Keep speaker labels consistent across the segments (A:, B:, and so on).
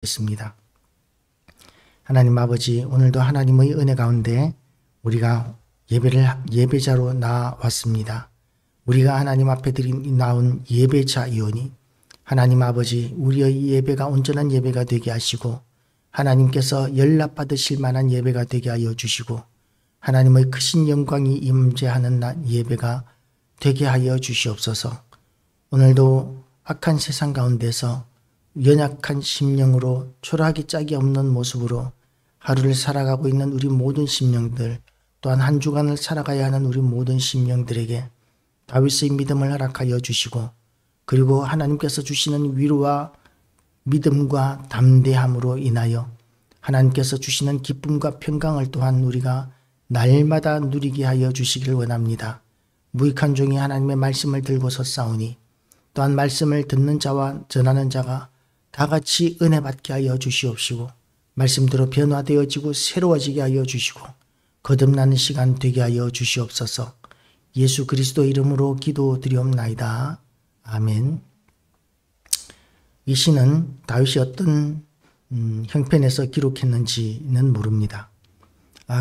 A: 있습니다. 하나님 아버지, 오늘도 하나님의 은혜 가운데 우리가 예배자로 나왔습니다. 우리가 하나님 앞에 나온 예배자이오니 하나님 아버지, 우리의 예배가 온전한 예배가 되게 하시고 하나님께서 연락받으실 만한 예배가 되게 하여 주시고 하나님의 크신 영광이 임재하는 예배가 되게 하여 주시옵소서. 오늘도 악한 세상 가운데서 연약한 심령으로 초라하기 짝이 없는 모습으로 하루를 살아가고 있는 우리 모든 심령들, 또한 한 주간을 살아가야 하는 우리 모든 심령들에게 다윗의 믿음을 허락하여 주시고, 그리고 하나님께서 주시는 위로와 믿음과 담대함으로 인하여 하나님께서 주시는 기쁨과 평강을 또한 우리가 날마다 누리게 하여 주시기를 원합니다. 무익한 종이 하나님의 말씀을 들고 섰사오니 또한 말씀을 듣는 자와 전하는 자가 다 같이 은혜 받게 하여 주시옵시고 말씀대로 변화되어지고 새로워지게 하여 주시고 거듭나는 시간 되게 하여 주시옵소서. 예수 그리스도 이름으로 기도드리옵나이다. 아멘. 이 시는 다윗이 어떤 형편에서 기록했는지는 모릅니다.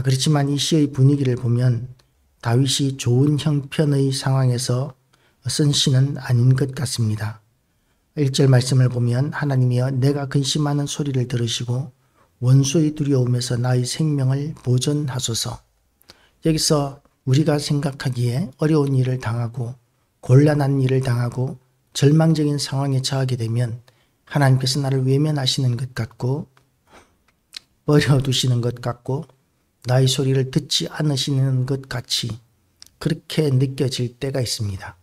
A: 그렇지만 이 시의 분위기를 보면 다윗이 좋은 형편의 상황에서 쓴 시는 아닌 것 같습니다. 1절 말씀을 보면 하나님이여 내가 근심하는 소리를 들으시고 원수의 두려움에서 나의 생명을 보존하소서. 여기서 우리가 생각하기에 어려운 일을 당하고 곤란한 일을 당하고 절망적인 상황에 처하게 되면 하나님께서 나를 외면하시는 것 같고 버려두시는 것 같고 나의 소리를 듣지 않으시는 것 같이 그렇게 느껴질 때가 있습니다.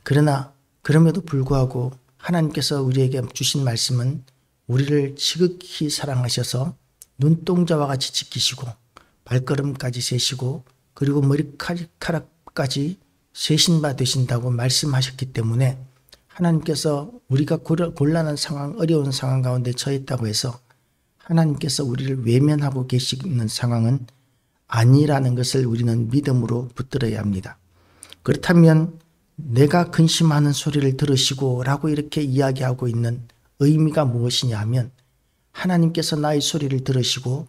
A: 그러나 그럼에도 불구하고 하나님께서 우리에게 주신 말씀은 우리를 지극히 사랑하셔서 눈동자와 같이 지키시고 발걸음까지 세시고 그리고 머리카락까지 세신 바 되신다고 말씀하셨기 때문에 하나님께서 우리가 곤란한 상황, 어려운 상황 가운데 처했다고 해서 하나님께서 우리를 외면하고 계시는 상황은 아니라는 것을 우리는 믿음으로 붙들어야 합니다. 그렇다면 내가 근심하는 소리를 들으시고 라고 이렇게 이야기하고 있는 의미가 무엇이냐 하면 하나님께서 나의 소리를 들으시고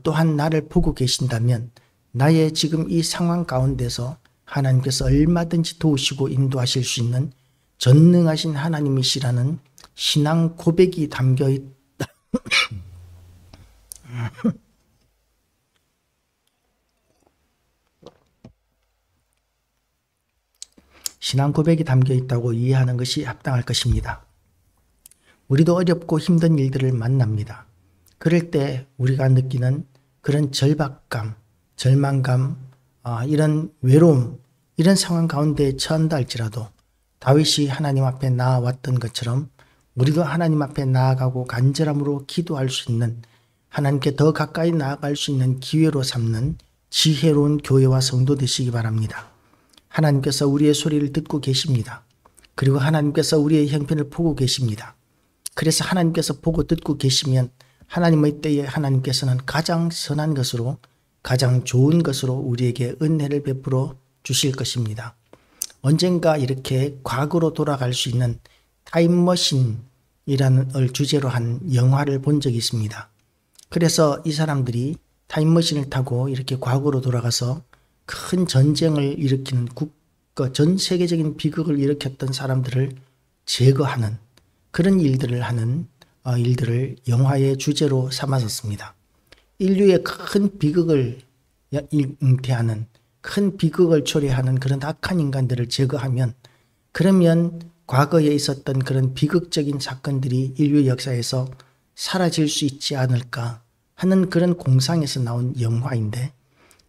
A: 또한 나를 보고 계신다면 나의 지금 이 상황 가운데서 하나님께서 얼마든지 도우시고 인도하실 수 있는 전능하신 하나님이시라는 신앙 고백이 담겨 있다. 신앙 고백이 담겨 있다고 이해하는 것이 합당할 것입니다. 우리도 어렵고 힘든 일들을 만납니다. 그럴 때 우리가 느끼는 그런 절박감, 절망감, 이런 외로움, 이런 상황 가운데 처한다 할지라도 다윗이 하나님 앞에 나아왔던 것처럼 우리도 하나님 앞에 나아가고 간절함으로 기도할 수 있는, 하나님께 더 가까이 나아갈 수 있는 기회로 삼는 지혜로운 교회와 성도 되시기 바랍니다. 하나님께서 우리의 소리를 듣고 계십니다. 그리고 하나님께서 우리의 형편을 보고 계십니다. 그래서 하나님께서 보고 듣고 계시면 하나님의 때에 하나님께서는 가장 선한 것으로, 가장 좋은 것으로 우리에게 은혜를 베풀어 주실 것입니다. 언젠가 이렇게 과거로 돌아갈 수 있는 타임머신이라는 걸 주제로 한 영화를 본 적이 있습니다. 그래서 이 사람들이 타임머신을 타고 이렇게 과거로 돌아가서 큰 전쟁을 일으키는 전 세계적인 비극을 일으켰던 사람들을 제거하는 그런 일들을 하는 일들을 영화의 주제로 삼았었습니다. 인류의 큰 비극을 잉태하는, 큰 비극을 초래하는 그런 악한 인간들을 제거하면, 그러면 과거에 있었던 그런 비극적인 사건들이 인류 역사에서 사라질 수 있지 않을까 하는 그런 공상에서 나온 영화인데,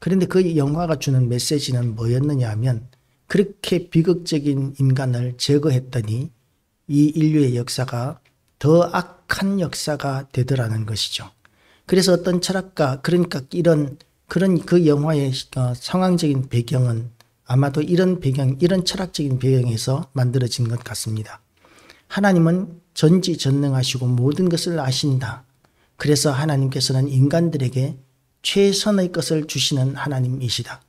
A: 그런데 그 영화가 주는 메시지는 뭐였느냐 하면 그렇게 비극적인 인간을 제거했더니 이 인류의 역사가 더 악한 역사가 되더라는 것이죠. 그래서 어떤 철학가, 그러니까 그 영화의 상황적인 배경은 아마도 이런 철학적인 배경에서 만들어진 것 같습니다. 하나님은 전지전능하시고 모든 것을 아신다. 그래서 하나님께서는 인간들에게 최선의 것을 주시는 하나님이시다.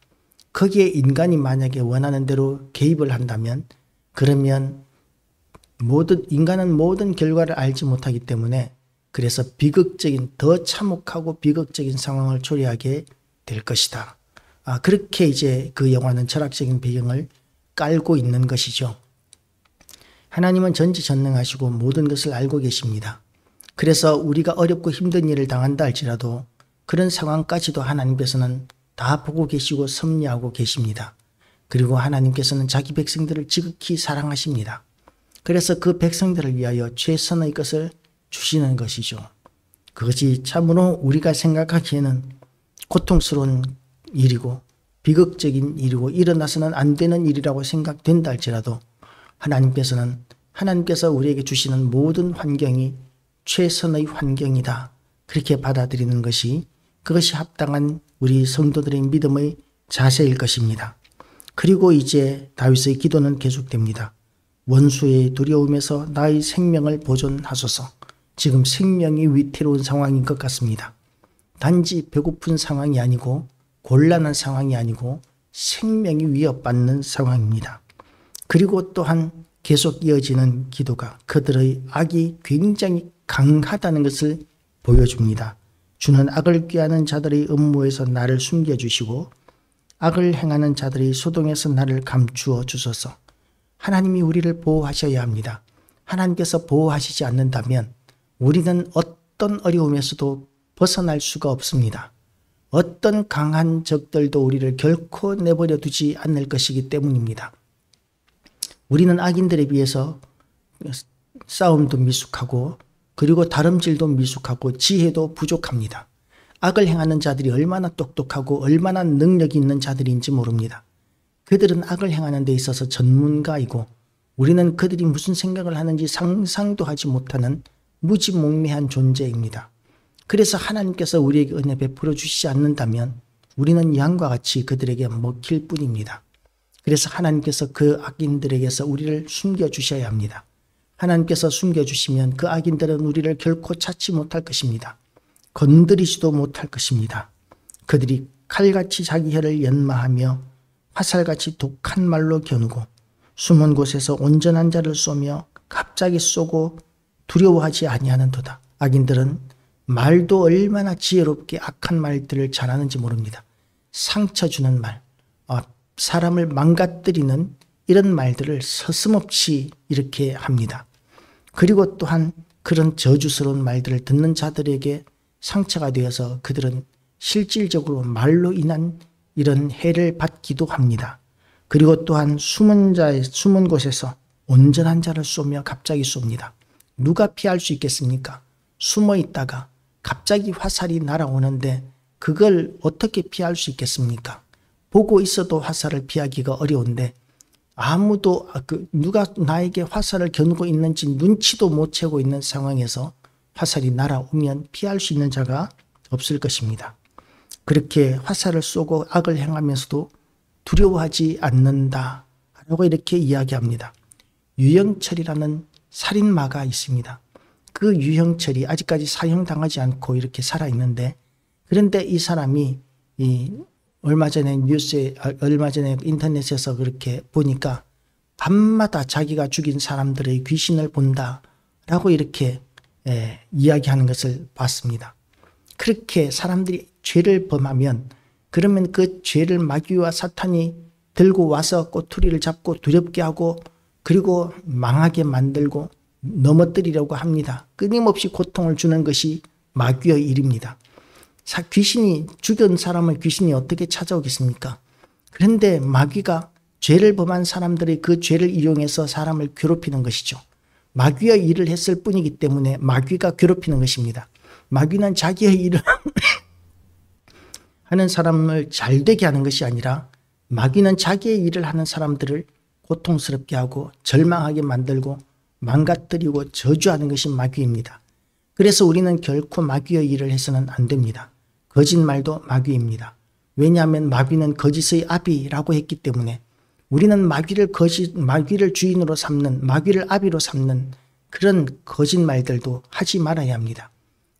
A: 거기에 인간이 만약에 원하는 대로 개입을 한다면 그러면 인간은 모든 결과를 알지 못하기 때문에 그래서 비극적인, 더 참혹하고 비극적인 상황을 초래하게 될 것이다. 그렇게 이제 그 영화는 철학적인 배경을 깔고 있는 것이죠. 하나님은 전지전능하시고 모든 것을 알고 계십니다. 그래서 우리가 어렵고 힘든 일을 당한다 할지라도 그런 상황까지도 하나님께서는 다 보고 계시고 섭리하고 계십니다. 그리고 하나님께서는 자기 백성들을 지극히 사랑하십니다. 그래서 그 백성들을 위하여 최선의 것을 주시는 것이죠. 그것이 참으로 우리가 생각하기에는 고통스러운 일이고 비극적인 일이고 일어나서는 안 되는 일이라고 생각된다 할지라도 하나님께서 우리에게 주시는 모든 환경이 최선의 환경이다. 그렇게 받아들이는 것이 그것이 합당한 우리 성도들의 믿음의 자세일 것입니다. 그리고 이제 다윗의 기도는 계속됩니다. 원수의 두려움에서 나의 생명을 보존하소서. 지금 생명이 위태로운 상황인 것 같습니다. 단지 배고픈 상황이 아니고 곤란한 상황이 아니고 생명이 위협받는 상황입니다. 그리고 또한 계속 이어지는 기도가 그들의 악이 굉장히 강하다는 것을 보여줍니다. 주는 악을 꾀하는 자들의 음모에서 나를 숨겨주시고 악을 행하는 자들의 소동에서 나를 감추어 주소서. 하나님이 우리를 보호하셔야 합니다. 하나님께서 보호하시지 않는다면 우리는 어떤 어려움에서도 벗어날 수가 없습니다. 어떤 강한 적들도 우리를 결코 내버려 두지 않을 것이기 때문입니다. 우리는 악인들에 비해서 싸움도 미숙하고 그리고 다름질도 미숙하고 지혜도 부족합니다. 악을 행하는 자들이 얼마나 똑똑하고 얼마나 능력이 있는 자들인지 모릅니다. 그들은 악을 행하는 데 있어서 전문가이고 우리는 그들이 무슨 생각을 하는지 상상도 하지 못하는 무지몽매한 존재입니다. 그래서 하나님께서 우리에게 은혜 베풀어 주시지 않는다면 우리는 양과 같이 그들에게 먹힐 뿐입니다. 그래서 하나님께서 그 악인들에게서 우리를 숨겨주셔야 합니다. 하나님께서 숨겨주시면 그 악인들은 우리를 결코 찾지 못할 것입니다. 건드리지도 못할 것입니다. 그들이 칼같이 자기 혀를 연마하며 화살같이 독한 말로 겨누고 숨은 곳에서 온전한 자를 쏘며 갑자기 쏘고 두려워하지 아니하는도다. 악인들은 말도 얼마나 지혜롭게 악한 말들을 잘하는지 모릅니다. 상처 주는 말, 사람을 망가뜨리는 이런 말들을 서슴없이 이렇게 합니다. 그리고 또한 그런 저주스러운 말들을 듣는 자들에게 상처가 되어서 그들은 실질적으로 말로 인한 이런 해를 받기도 합니다. 그리고 또한 숨은 곳에서 온전한 자를 쏘며 갑자기 쏩니다. 누가 피할 수 있겠습니까? 숨어 있다가 갑자기 화살이 날아오는데 그걸 어떻게 피할 수 있겠습니까? 보고 있어도 화살을 피하기가 어려운데 아무도 누가 나에게 화살을 겨누고 있는지 눈치도 못 채고 있는 상황에서 화살이 날아오면 피할 수 있는 자가 없을 것입니다. 그렇게 화살을 쏘고 악을 행하면서도 두려워하지 않는다 라고 이렇게 이야기합니다. 유영철이라는 살인마가 있습니다. 그 유영철이 아직까지 사형당하지 않고 이렇게 살아있는데 그런데 이 사람이 얼마 전에 인터넷에서 그렇게 보니까 밤마다 자기가 죽인 사람들의 귀신을 본다라고 이렇게 이야기하는 것을 봤습니다. 그렇게 사람들이 죄를 범하면 그러면 그 죄를 마귀와 사탄이 들고 와서 꼬투리를 잡고 두렵게 하고 그리고 망하게 만들고 넘어뜨리려고 합니다. 끊임없이 고통을 주는 것이 마귀의 일입니다. 귀신이 죽은 사람을 귀신이 어떻게 찾아오겠습니까? 그런데 마귀가 죄를 범한 사람들의 그 죄를 이용해서 사람을 괴롭히는 것이죠. 마귀의 일을 했을 뿐이기 때문에 마귀가 괴롭히는 것입니다. 마귀는 자기의 일을 하는 사람을 잘되게 하는 것이 아니라 마귀는 자기의 일을 하는 사람들을 고통스럽게 하고 절망하게 만들고 망가뜨리고 저주하는 것이 마귀입니다. 그래서 우리는 결코 마귀의 일을 해서는 안 됩니다. 거짓말도 마귀입니다. 왜냐하면 마귀는 거짓의 아비라고 했기 때문에 우리는 마귀를 주인으로 삼는, 마귀를 아비로 삼는 그런 거짓말들도 하지 말아야 합니다.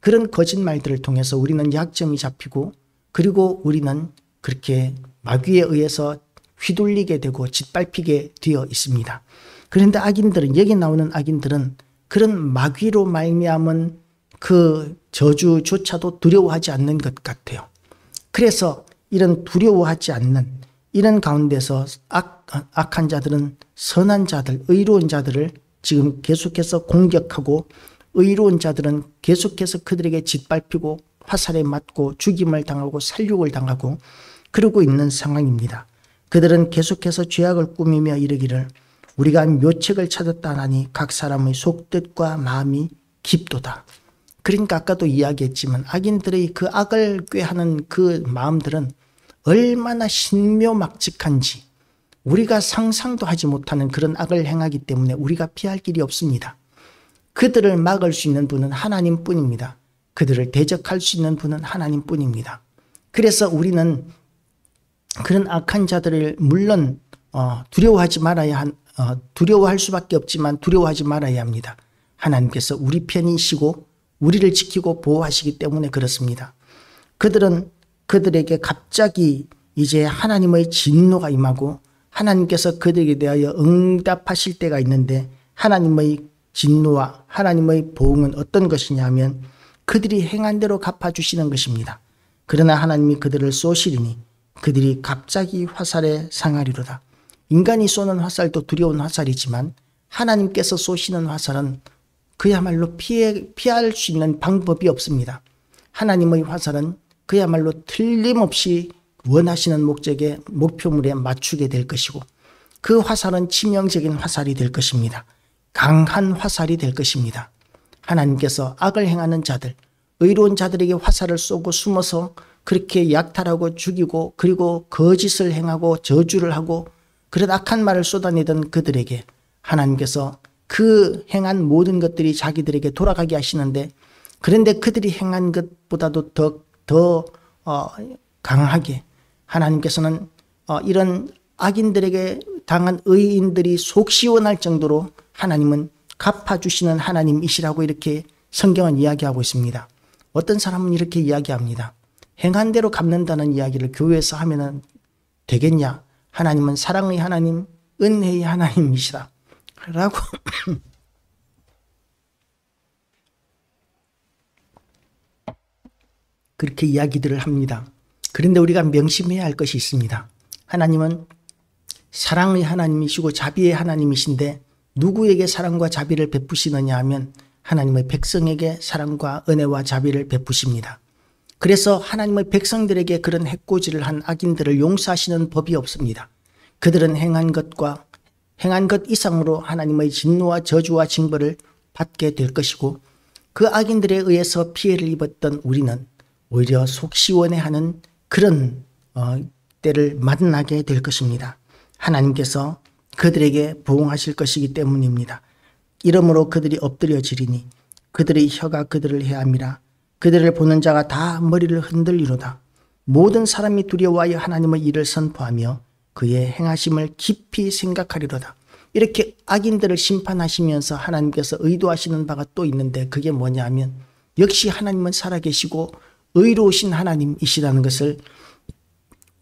A: 그런 거짓말들을 통해서 우리는 약점이 잡히고 그리고 우리는 그렇게 마귀에 의해서 휘둘리게 되고 짓밟히게 되어 있습니다. 그런데 악인들은, 여기 나오는 악인들은 그런 마귀로 말미암은 그 저주조차도 두려워하지 않는 것 같아요. 그래서 이런 두려워하지 않는 이런 가운데서 악한 자들은 선한 자들, 의로운 자들을 지금 계속해서 공격하고 의로운 자들은 계속해서 그들에게 짓밟히고 화살에 맞고 죽임을 당하고 살육을 당하고 그러고 있는 상황입니다. 그들은 계속해서 죄악을 꾸미며 이르기를 우리가 묘책을 찾았다 하니 각 사람의 속뜻과 마음이 깊도다. 그러니까 아까도 이야기했지만 악인들의 그 악을 꾀하는 그 마음들은 얼마나 신묘막측한지 우리가 상상도 하지 못하는 그런 악을 행하기 때문에 우리가 피할 길이 없습니다. 그들을 막을 수 있는 분은 하나님뿐입니다. 그들을 대적할 수 있는 분은 하나님뿐입니다. 그래서 우리는 그런 악한 자들을 물론 두려워할 수밖에 없지만 두려워하지 말아야 합니다. 하나님께서 우리 편이시고 우리를 지키고 보호하시기 때문에 그렇습니다. 그들은 그들에게 갑자기 이제 하나님의 진노가 임하고 하나님께서 그들에게 대하여 응답하실 때가 있는데 하나님의 진노와 하나님의 보응은 어떤 것이냐 하면 그들이 행한 대로 갚아주시는 것입니다. 그러나 하나님이 그들을 쏘시리니 그들이 갑자기 화살에 상하리로다. 인간이 쏘는 화살도 두려운 화살이지만 하나님께서 쏘시는 화살은 그야말로 피할 수 있는 방법이 없습니다. 하나님의 화살은 그야말로 틀림없이 원하시는 목표물에 맞추게 될 것이고 그 화살은 치명적인 화살이 될 것입니다. 강한 화살이 될 것입니다. 하나님께서 악을 행하는 자들, 의로운 자들에게 화살을 쏘고 숨어서 그렇게 약탈하고 죽이고 그리고 거짓을 행하고 저주를 하고 그런 악한 말을 쏟아내던 그들에게 하나님께서 그 행한 모든 것들이 자기들에게 돌아가게 하시는데 그런데 그들이 행한 것보다도 더 강하게 하나님께서는 이런 악인들에게 당한 의인들이 속 시원할 정도로 하나님은 갚아주시는 하나님이시라고 이렇게 성경은 이야기하고 있습니다. 어떤 사람은 이렇게 이야기합니다. 행한 대로 갚는다는 이야기를 교회에서 하면 되겠냐? 하나님은 사랑의 하나님, 은혜의 하나님이시다 라고 그렇게 이야기들을 합니다. 그런데 우리가 명심해야 할 것이 있습니다. 하나님은 사랑의 하나님이시고 자비의 하나님이신데 누구에게 사랑과 자비를 베푸시느냐 하면 하나님의 백성에게 사랑과 은혜와 자비를 베푸십니다. 그래서 하나님의 백성들에게 그런 해코지를 한 악인들을 용서하시는 법이 없습니다. 그들은 행한 것 이상으로 하나님의 진노와 저주와 징벌을 받게 될 것이고 그 악인들에 의해서 피해를 입었던 우리는 오히려 속 시원해하는 그런 때를 만나게 될 것입니다. 하나님께서 그들에게 보응하실 것이기 때문입니다. 이러므로 그들이 엎드려지리니 그들의 혀가 그들을 해함이라. 그들을 보는 자가 다 머리를 흔들리로다. 모든 사람이 두려워하여 하나님의 일을 선포하며 그의 행하심을 깊이 생각하리로다. 이렇게 악인들을 심판하시면서 하나님께서 의도하시는 바가 또 있는데 그게 뭐냐 하면 역시 하나님은 살아계시고 의로우신 하나님이시라는 것을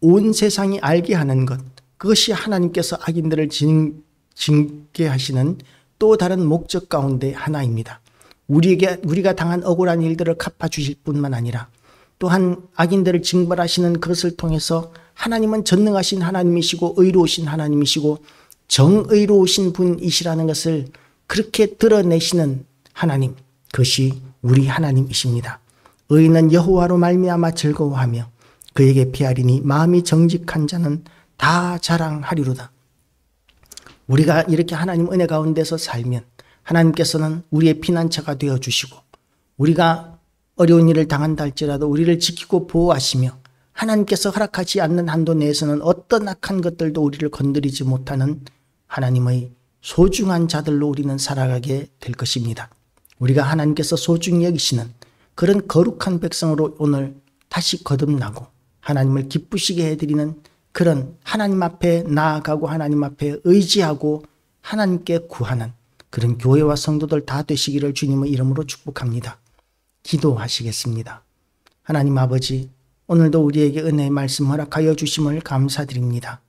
A: 온 세상이 알게 하는 것, 그것이 하나님께서 악인들을 징계하시는 또 다른 목적 가운데 하나입니다. 우리가 당한 억울한 일들을 갚아주실 뿐만 아니라 또한 악인들을 징벌하시는 그것을 통해서 하나님은 전능하신 하나님이시고 의로우신 하나님이시고 정의로우신 분이시라는 것을 그렇게 드러내시는 하나님, 그것이 우리 하나님이십니다. 의인은 여호와로 말미암아 즐거워하며 그에게 피하리니 마음이 정직한 자는 다 자랑하리로다. 우리가 이렇게 하나님 은혜 가운데서 살면 하나님께서는 우리의 피난처가 되어주시고 우리가 어려운 일을 당한다 할지라도 우리를 지키고 보호하시며 하나님께서 허락하지 않는 한도 내에서는 어떤 악한 것들도 우리를 건드리지 못하는 하나님의 소중한 자들로 우리는 살아가게 될 것입니다. 우리가 하나님께서 소중히 여기시는 그런 거룩한 백성으로 오늘 다시 거듭나고 하나님을 기쁘시게 해드리는 그런 하나님 앞에 나아가고 하나님 앞에 의지하고 하나님께 구하는 그런 교회와 성도들 다 되시기를 주님의 이름으로 축복합니다. 기도하시겠습니다. 하나님 아버지, 오늘도 우리에게 은혜의 말씀 허락하여 주심을 감사드립니다.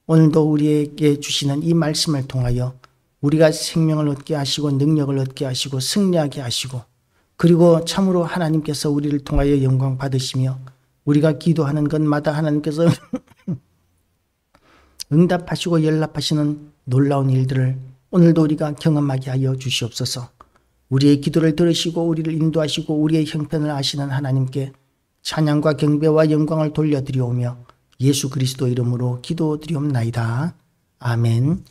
A: 오늘도 우리에게 주시는 이 말씀을 통하여 우리가 생명을 얻게 하시고 능력을 얻게 하시고 승리하게 하시고 그리고 참으로 하나님께서 우리를 통하여 영광 받으시며 우리가 기도하는 것마다 하나님께서 응답하시고 연락하시는 놀라운 일들을 오늘도 우리가 경험하게 하여 주시옵소서. 우리의 기도를 들으시고 우리를 인도하시고 우리의 형편을 아시는 하나님께 찬양과 경배와 영광을 돌려드리오며 예수 그리스도 이름으로 기도드리옵나이다. 아멘.